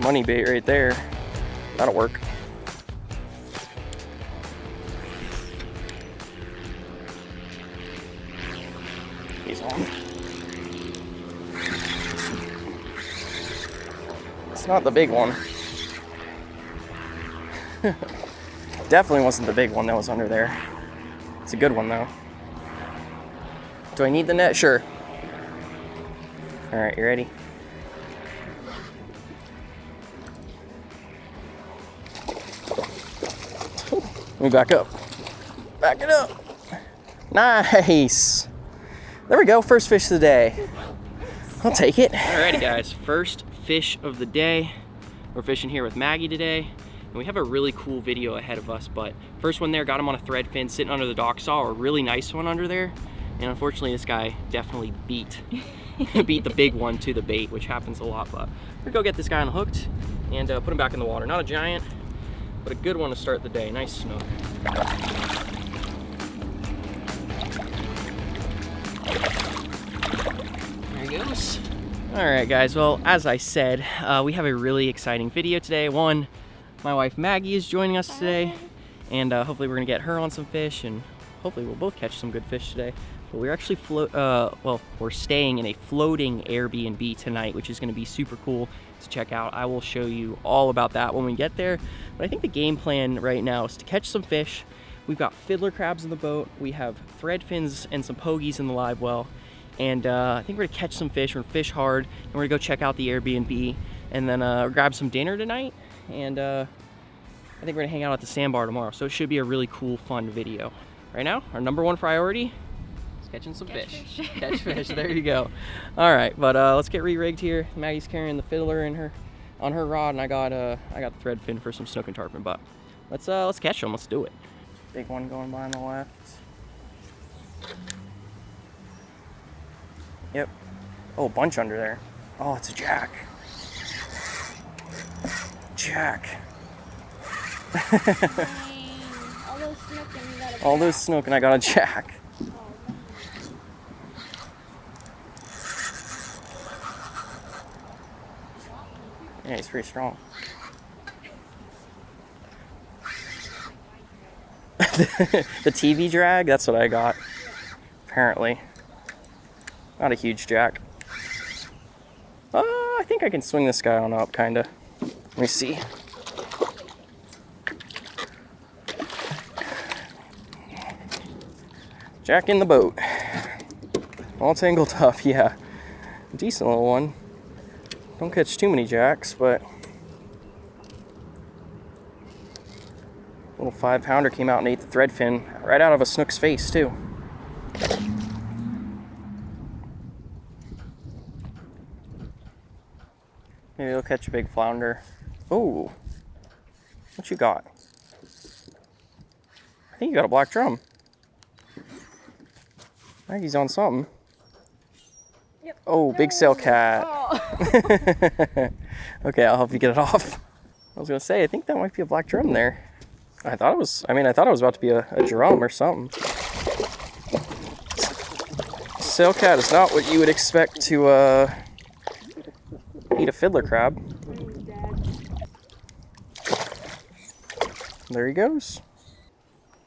money bait right there. That'll work. He's on. It's not the big one. Definitely wasn't the big one that was under there. It's a good one though. Do I need the net? Sure. All right, you ready? Let me back up. Back it up. Nice. There we go, first fish of the day. I'll take it. Alrighty guys, first fish of the day. We're fishing here with Maggie today. And we have a really cool video ahead of us, but first one there, got him on a thread fin sitting under the dock. Saw a really nice one under there. And unfortunately this guy definitely beat the big one to the bait, which happens a lot, but we're gonna go get this guy unhooked and put him back in the water. Not a giant, but a good one to start the day. Nice snook. There he goes. All right guys, well, as I said, we have a really exciting video today. One, my wife Maggie is joining us today, and hopefully we're gonna get her on some fish, and hopefully we'll both catch some good fish today. But we're actually we're staying in a floating Airbnb tonight, which is gonna be super cool to check out. I will show you all about that when we get there. But I think the game plan right now is to catch some fish. We've got fiddler crabs in the boat. We have thread fins and some pogies in the live well. And I think we're gonna catch some fish. We're gonna fish hard, and we're gonna go check out the Airbnb, and then grab some dinner tonight. And I think we're gonna hang out at the sandbar tomorrow. So it should be a really cool, fun video. Right now, our #1 priority is catching some fish. Catch fish, there you go. All right, but let's get re-rigged here. Maggie's carrying the fiddler on her rod, and I got the thread fin for some snook and tarpon. But let's catch them. Let's do it. Big one going by on the left. Yep. Oh, a bunch under there. Oh, it's a jack. Jack. All those snook and I got a jack. Yeah, he's pretty strong. The TV drag, that's what I got. Apparently. Not a huge jack. I think I can swing this guy on up, kinda. Let me see. Jack in the boat. All tangled up, yeah. Decent little one. Don't catch too many jacks, but little 5-pounder came out and ate the thread fin right out of a snook's face too. Maybe he'll catch a big flounder. Oh, what you got? I think you got a black drum. Maggie's on something. Yep. Oh, big sail cat. Oh. Okay, I'll help you get it off. I was gonna say, I think that might be a black drum there. I thought it was about to be a drum or something. Sail cat is not what you would expect to eat a fiddler crab. There he goes.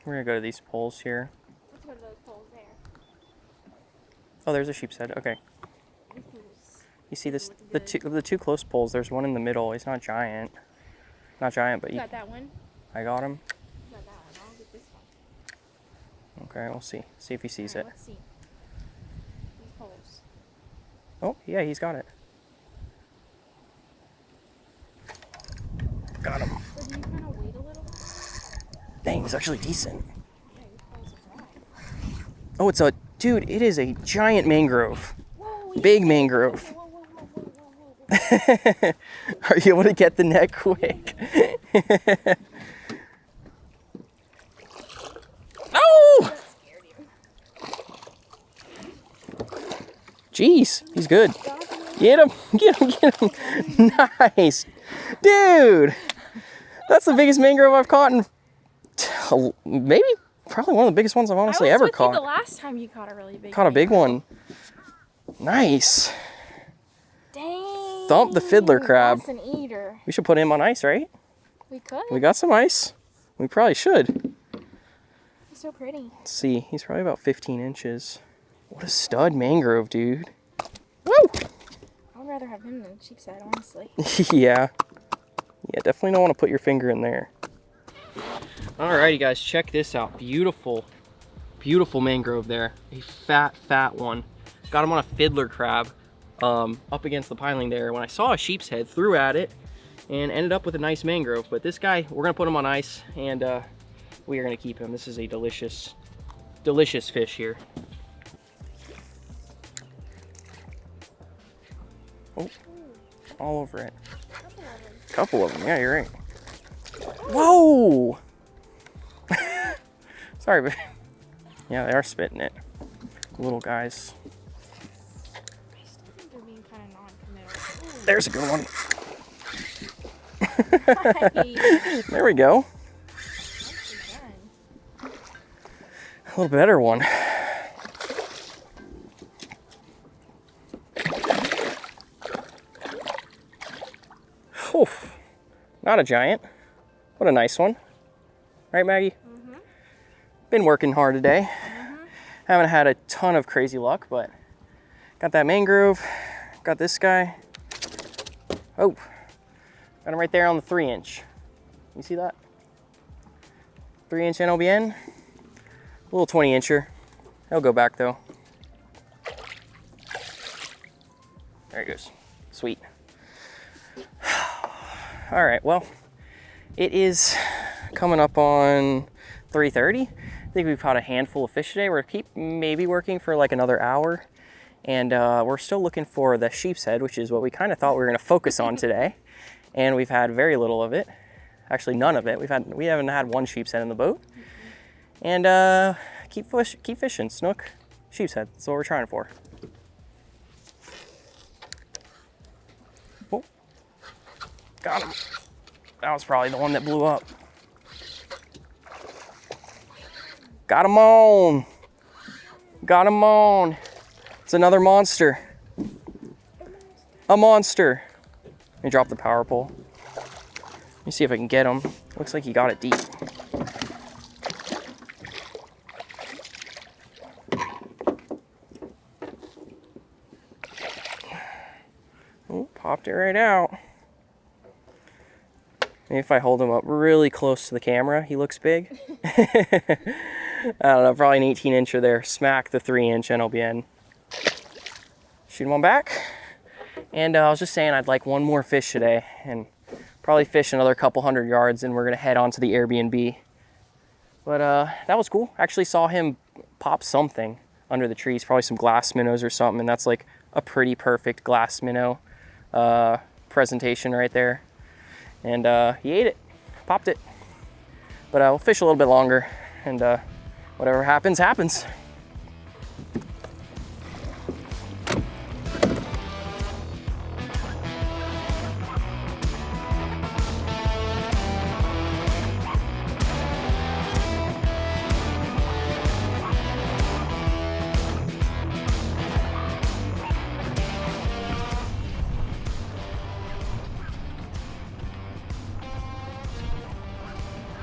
We're gonna go to these poles here. Let's go to those poles there. Oh, there's a sheep's head. Okay. You see this? The two close poles. There's one in the middle. He's not giant. Not giant, but you got that one. I got him. You got that one. I'll get this one. Okay, we'll see. See if he sees it. Let's see. These poles. Oh, yeah, he's got it. Got him. So do you kind of wait a little? Dang, he's actually decent. Yeah, your poles are dry. Oh, it's a dude. It is a giant mangrove. Whoa, Big mangrove. Whoa. Are you able to get the net quick? No! Jeez, he's good. Get him, get him, get him. Nice. Dude, that's the biggest mangrove I've caught in probably one of the biggest ones I've honestly ever caught. The last time you caught a really big Caught a big one. Nice. Dang. Thump the fiddler crab. That's an eater. We should put him on ice, right? We could. We got some ice. We probably should. He's so pretty. Let's see. He's probably about 15 inches. What a stud mangrove, dude. Woo! I would rather have him than sheepshead, honestly. Yeah. Yeah, definitely don't want to put your finger in there. Alrighty, guys, check this out. Beautiful, beautiful mangrove there. A fat one. Got him on a fiddler crab up against the piling there. When I saw a sheep's head, threw at it and ended up with a nice mangrove. But this guy, we're going to put him on ice and we are going to keep him. This is a delicious, delicious fish here. Oh, all over it. Couple of them. Yeah, you're right. Whoa! Sorry, but yeah, they are spitting it. Little guys. I still think they're being kind of non-committal. There's a good one. Nice. There we go. Nicely done. A little better one. Oof. Not a giant. What a nice one. Right, Maggie? Mm-hmm. Been working hard today. Mm-hmm. Haven't had a ton of crazy luck, but got that mangrove. Got this guy. Oh, got him right there on the 3-inch. You see that? 3-inch NLBN. A little 20-incher. He'll go back though. There he goes. Sweet. All right, well, it is coming up on 3:30. I think we've caught a handful of fish today. We're maybe working for like another hour. And we're still looking for the sheep's head, which is what we kind of thought we were gonna focus on today. And we've had very little of it. Actually, none of it. We haven't had one sheep's head in the boat. And keep fishing, snook, sheep's head. That's what we're trying for. Oh, got him. That was probably the one that blew up. Got him on. Got him on. It's another monster. A monster. Let me drop the power pole. Let me see if I can get him. Looks like he got it deep. Oh, popped it right out. Maybe if I hold him up really close to the camera, he looks big. I don't know, probably an 18-incher there. Smack the 3-inch NLBN. Shoot him on back. And I was just saying I'd like one more fish today and probably fish another couple 100 yards and we're gonna head on to the Airbnb. But that was cool. Actually saw him pop something under the trees, probably some glass minnows or something, and that's like a pretty perfect glass minnow presentation right there. And he ate it, popped it. But we'll fish a little bit longer and whatever happens, happens.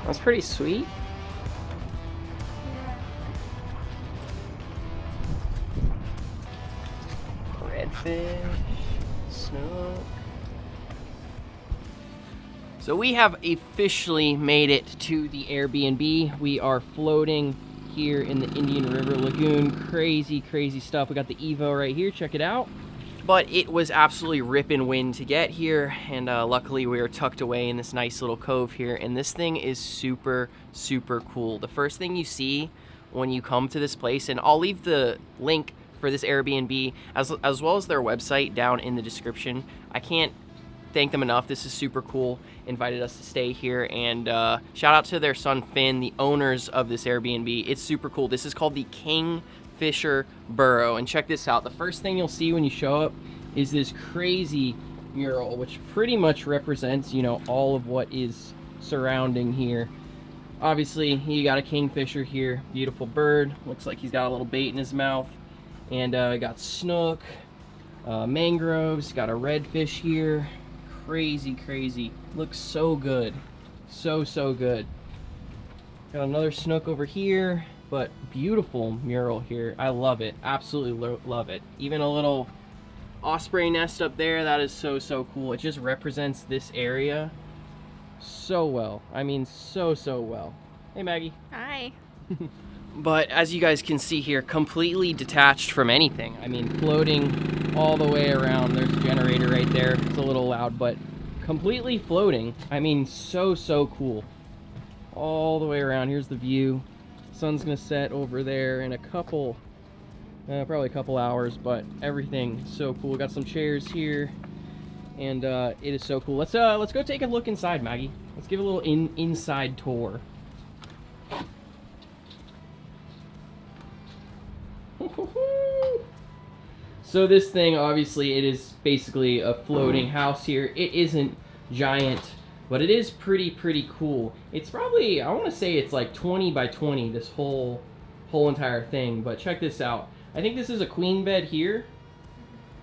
That's pretty sweet. Redfish, snook. So we have officially made it to the Airbnb. We are floating here in the Indian River Lagoon. Crazy, crazy stuff. We got the EVO right here, check it out. But it was absolutely ripping wind to get here, and luckily we are tucked away in this nice little cove here, and this thing is super, super cool. The first thing you see when you come to this place, and I'll leave the link for this Airbnb as well as their website down in the description. I can't thank them enough. This is super cool. Invited us to stay here, and shout out to their son Finn, the owners of this Airbnb. It's super cool. This is called the Kingfisher Burrow, and check this out. The first thing you'll see when you show up is this crazy mural, which pretty much represents, you know, all of what is surrounding here. Obviously, you got a kingfisher here, beautiful bird. Looks like he's got a little bait in his mouth, and got snook, Mangroves, got a redfish here. Crazy, crazy. Looks so good. So good. Got another snook over here, but beautiful mural here. I love it. Absolutely love it. Even a little osprey nest up there. That is so cool. It just represents this area so well. I mean, so well. Hey, Maggie. Hi. But as you guys can see here, completely detached from anything. I mean, floating all the way around. There's a generator right there. It's a little loud, but completely floating. I mean, so cool. All the way around. Here's the view. Sun's gonna set over there in a couple, probably a couple hours, but everything so cool. Got some chairs here, and it is so cool. Let's go take a look inside, Maggie. Let's give a little inside tour. So this thing, obviously, it is basically a floating house here. It isn't giant, but it is pretty cool. It's probably, I want to say it's like 20 by 20, this whole entire thing. But check this out. I think this is a queen bed here.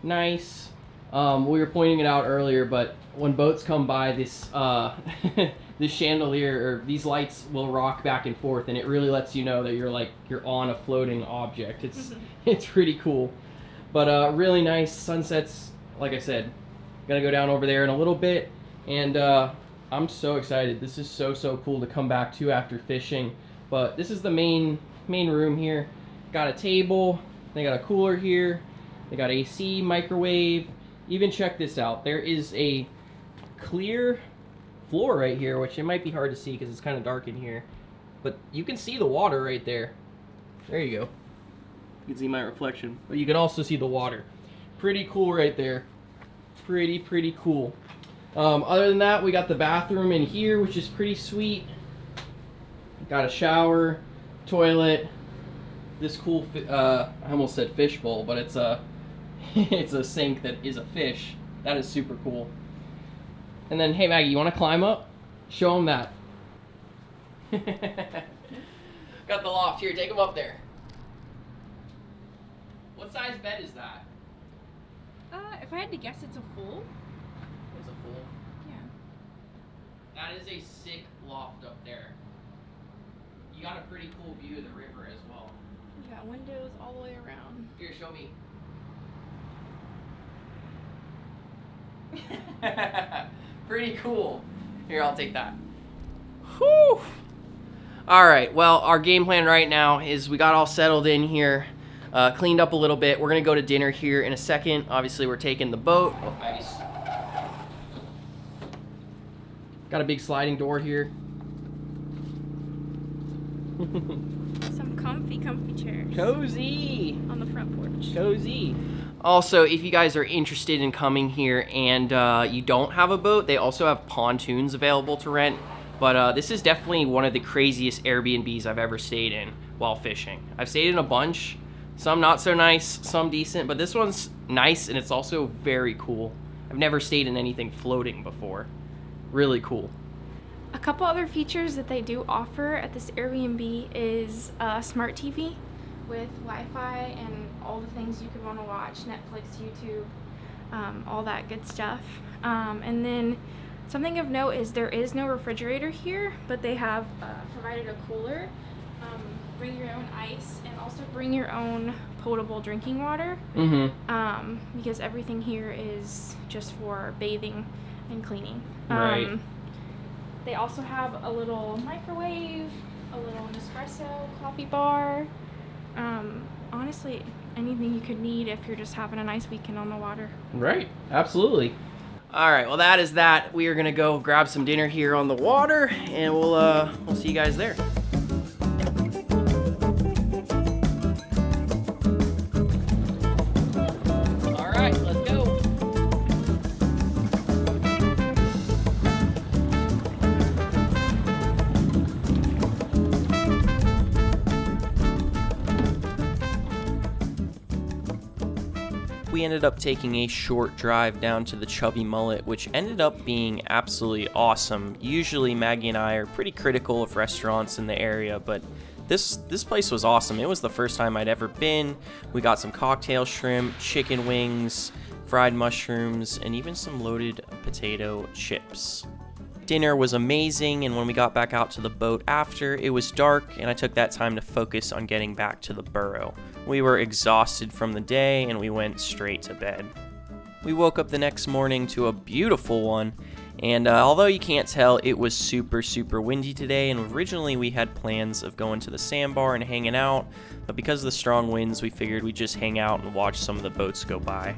Nice. We were pointing it out earlier, but when boats come by, this this chandelier or these lights will rock back and forth, and it really lets you know that you're on a floating object. It's pretty cool. But really nice sunsets. Like I said, gonna go down over there in a little bit, and I'm so excited. This is so cool to come back to after fishing. But this is the main room here. Got a table. They got a cooler here. They got AC, microwave. Even check this out. There is a clear floor right here, which it might be hard to see because it's kind of dark in here. But you can see the water right there. There you go. You can see my reflection. But you can also see the water. Pretty cool right there. Pretty cool. Other than that, we got the bathroom in here, which is pretty sweet. Got a shower, toilet. This cool, I almost said fish bowl, but it's a it's a sink that is a fish. That is super cool. And then, hey Maggie, you want to climb up? Show them that. Got the loft here. Take them up there. What size bed is that? If I had to guess, it's a full. It's a full. Yeah. That is a sick loft up there. You got a pretty cool view of the river as well. You got windows all the way around. Here, show me. Pretty cool. Here, I'll take that. Whew. All right, well, our game plan right now is we got all settled in here, cleaned up a little bit. We're gonna go to dinner here in a second. Obviously, we're taking the boat. Oh, nice. Got a big sliding door here. Some comfy chairs. Cozy. On the front porch. Cozy. Also, if you guys are interested in coming here and you don't have a boat, they also have pontoons available to rent. But this is definitely one of the craziest Airbnbs I've ever stayed in while fishing. I've stayed in a bunch, some not so nice, some decent, but this one's nice and it's also very cool. I've never stayed in anything floating before. Really cool. A couple other features that they do offer at this Airbnb is a smart TV with Wi-Fi and all the things you could want to watch, Netflix, YouTube, all that good stuff. And then something of note is there is no refrigerator here, but they have provided a cooler. Bring your own ice and also bring your own potable drinking water. Because everything here is just for bathing and cleaning. Right. They also have a little microwave, a little Nespresso coffee bar. Honestly, anything you could need if you're just having a nice weekend on the water. Right, absolutely. All right, well that is that. We are gonna go grab some dinner here on the water, and we'll see you guys there. All right, let's go. We ended up taking a short drive down to the Chubby Mullet, which ended up being absolutely awesome. Usually Maggie and I are pretty critical of restaurants in the area, but this place was awesome. It was the first time I'd ever been. We got some cocktail shrimp, chicken wings, fried mushrooms, and even some loaded potato chips. Dinner was amazing, and when we got back out to the boat after, it was dark, and I took that time to focus on getting back to the burrow. We were exhausted from the day, and we went straight to bed. We woke up the next morning to a beautiful one, and although you can't tell, it was super windy today, and originally we had plans of going to the sandbar and hanging out, but because of the strong winds, we figured we'd just hang out and watch some of the boats go by.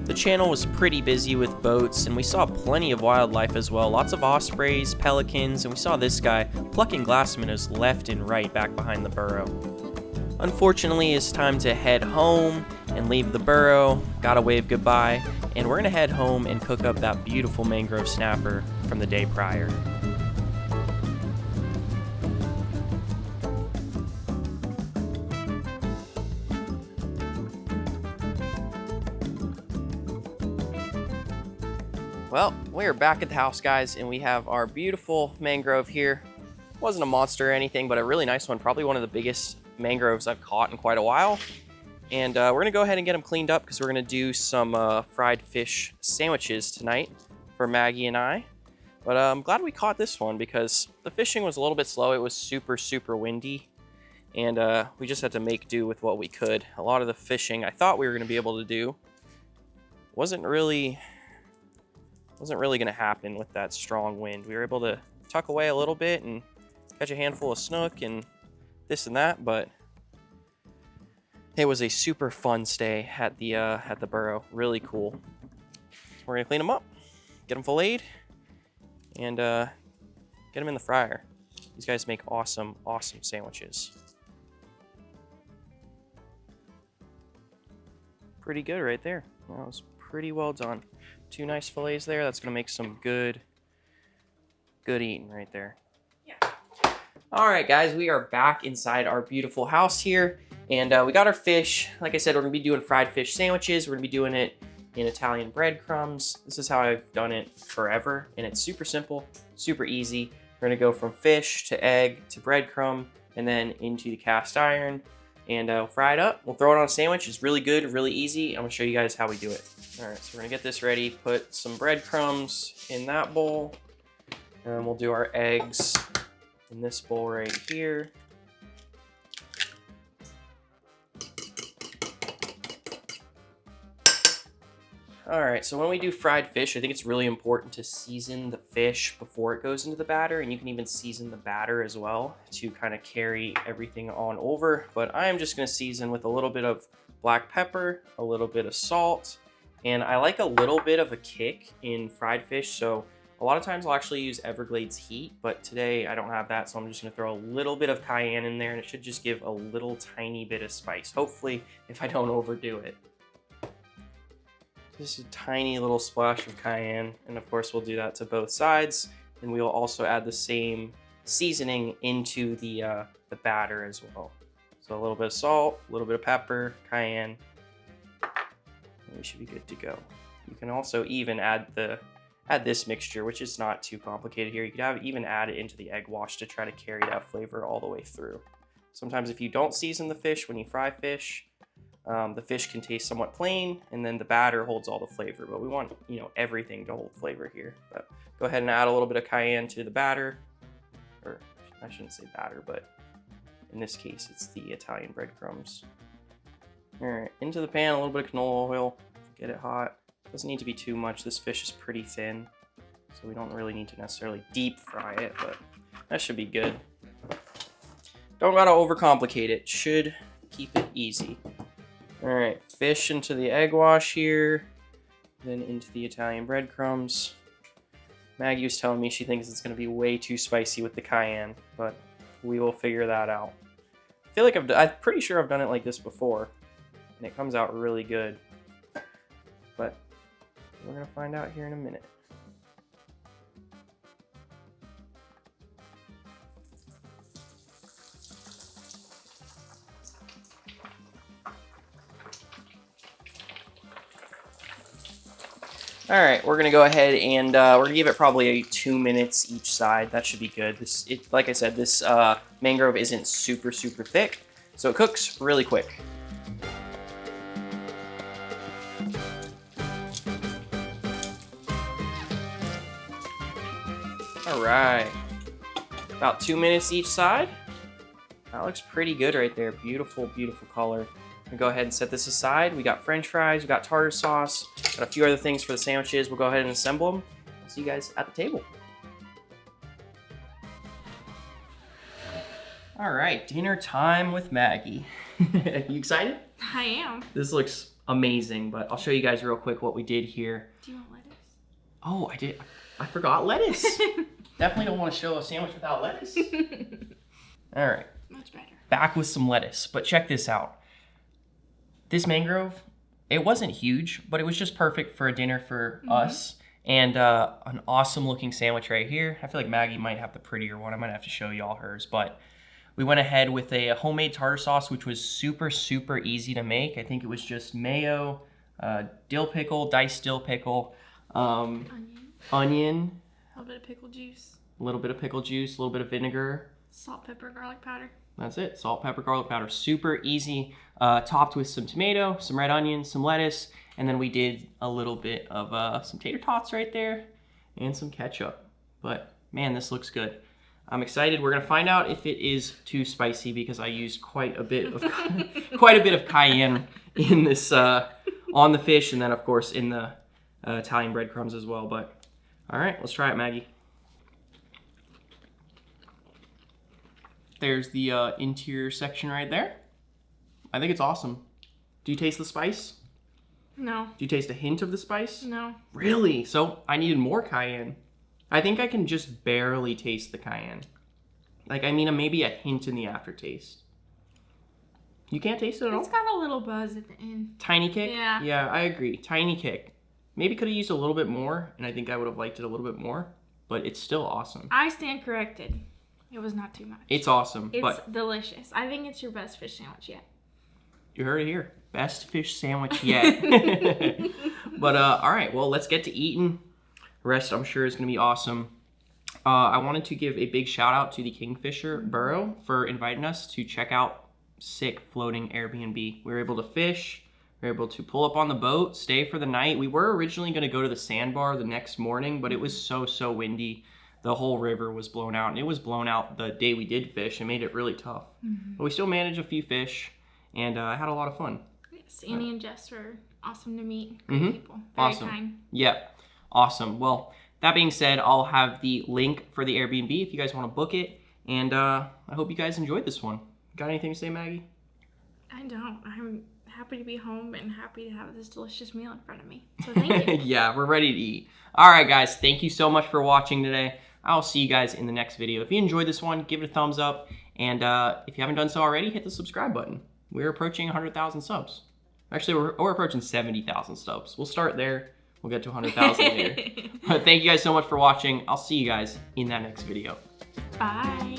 The channel was pretty busy with boats, and we saw plenty of wildlife as well. Lots of ospreys, pelicans, and we saw this guy plucking glass minnows left and right back behind the burrow. Unfortunately, it's time to head home and leave the burrow. Gotta wave goodbye, and we're gonna head home and cook up that beautiful mangrove snapper from the day prior. Well, we're back at the house, guys, and we have our beautiful mangrove here. Wasn't a monster or anything, but a really nice one. Probably one of the biggest mangroves I've caught in quite a while. And we're gonna go ahead and get them cleaned up because we're gonna do some fried fish sandwiches tonight for Maggie and I. But I'm glad we caught this one because the fishing was a little bit slow. It was super windy, and we just had to make do with what we could. A lot of the fishing I thought we were gonna be able to do wasn't really gonna happen with that strong wind. We were able to tuck away a little bit and catch a handful of snook and this and that, but it was a super fun stay at the burrow. Really cool. We're gonna clean them up, get them filleted, and get them in the fryer. These guys make awesome sandwiches. Pretty good right there. That was pretty well done. 2 nice fillets there. That's gonna make some good eating right there. Yeah. All right, guys, we are back inside our beautiful house here, and we got our fish. Like I said, we're gonna be doing fried fish sandwiches. We're gonna be doing it in Italian breadcrumbs. This is how I've done it forever, and it's super simple, super easy. We're gonna go from fish to egg to breadcrumb, and then into the cast iron, and fry it up. We'll throw it on a sandwich. It's really good, really easy. I'm gonna show you guys how we do it. All right, so we're gonna get this ready. Put some breadcrumbs in that bowl, and we'll do our eggs in this bowl right here. All right, so when we do fried fish, I think it's really important to season the fish before it goes into the batter, and you can even season the batter as well to kind of carry everything on over. But I'm just gonna season with a little bit of black pepper, a little bit of salt, and I like a little bit of a kick in fried fish, so a lot of times I'll actually use Everglades heat, but today I don't have that, so I'm just gonna throw a little bit of cayenne in there, and it should just give a little tiny bit of spice, hopefully, if I don't overdo it. Just a tiny little splash of cayenne, and of course we'll do that to both sides, and we will also add the same seasoning into the batter as well. So a little bit of salt, a little bit of pepper, cayenne, and we should be good to go. You can also even add this mixture, which is not too complicated here. You could even add it into the egg wash to try to carry that flavor all the way through. Sometimes if you don't season the fish when you fry fish, the fish can taste somewhat plain, and then the batter holds all the flavor, but we want, everything to hold flavor here. But go ahead and add a little bit of cayenne to the batter, or I shouldn't say batter, but in this case, it's the Italian breadcrumbs. All right, into the pan, a little bit of canola oil, get it hot. Doesn't need to be too much. This fish is pretty thin, so we don't really need to necessarily deep fry it, but that should be good. Don't gotta overcomplicate it. Should keep it easy. All right, fish into the egg wash here, then into the Italian breadcrumbs. Maggie was telling me she thinks it's gonna be way too spicy with the cayenne, but we will figure that out. I feel like I'm pretty sure I've done it like this before, and it comes out really good, but we're gonna find out here in a minute. All right, we're gonna go ahead and we're gonna give it probably 2 minutes each side. That should be good. Like I said, this mangrove isn't super thick, so it cooks really quick. All right, about 2 minutes each side. That looks pretty good right there. Beautiful, beautiful color. We'll go ahead and set this aside. We got French fries, we got tartar sauce, got a few other things for the sandwiches. We'll go ahead and assemble them. See you guys at the table. All right, dinner time with Maggie. You excited? I am. This looks amazing, but I'll show you guys real quick what we did here. Do you want lettuce? Oh, I did. I forgot lettuce. Definitely don't want to show a sandwich without lettuce. All right. Much better. Back with some lettuce, but check this out. This mangrove, it wasn't huge, but it was just perfect for a dinner for us. And an awesome looking sandwich right here. I feel like Maggie might have the prettier one. I might have to show y'all hers, but we went ahead with a homemade tartar sauce, which was super easy to make. I think it was just mayo, dill pickle, diced dill pickle, onion, a little bit of pickle juice, a little bit of pickle juice, a little bit of vinegar, salt, pepper, garlic powder. That's it. Salt, pepper, garlic powder. Super easy. Topped with some tomato, some red onion, some lettuce, and then we did a little bit of some tater tots right there and some ketchup. But man, this looks good. I'm excited. We're gonna find out if it is too spicy because I used quite a bit of cayenne in this on the fish, and then of course in the Italian breadcrumbs as well. But all right, let's try it, Maggie. There's the interior section right there. I think it's awesome. Do you taste the spice? No. Do you taste a hint of the spice? No. Really? So I needed more cayenne. I think I can just barely taste the cayenne. Like, I mean, maybe a hint in the aftertaste. You can't taste it at all? It's got a little buzz at the end. Tiny kick? Yeah. Yeah, I agree. Tiny kick. Maybe could have used a little bit more, and I think I would have liked it a little bit more, but it's still awesome. I stand corrected. It was not too much. It's awesome. It's delicious. I think it's your best fish sandwich yet. You heard it here. Best fish sandwich yet. But all right, well, let's get to eating. The rest, I'm sure, is going to be awesome. I wanted to give a big shout out to the Kingfisher Borough for inviting us to check out sick floating Airbnb. We were able to fish. We were able to pull up on the boat, stay for the night. We were originally going to go to the sandbar the next morning, but it was so windy. The whole river was blown out, and it was blown out the day we did fish. It made it really tough. But we still managed a few fish, and I had a lot of fun. Yes, Annie and Jess were awesome to meet. Great people. Very kind. Yep. Awesome. Well, that being said, I'll have the link for the Airbnb if you guys want to book it. And I hope you guys enjoyed this one. Got anything to say, Maggie? I don't. I'm happy to be home and happy to have this delicious meal in front of me. So thank you. Yeah, we're ready to eat. All right, guys. Thank you so much for watching today. I'll see you guys in the next video. If you enjoyed this one, give it a thumbs up. And if you haven't done so already, hit the subscribe button. We're approaching 100,000 subs. Actually, we're approaching 70,000 subs. We'll start there. We'll get to 100,000 later. But thank you guys so much for watching. I'll see you guys in that next video. Bye.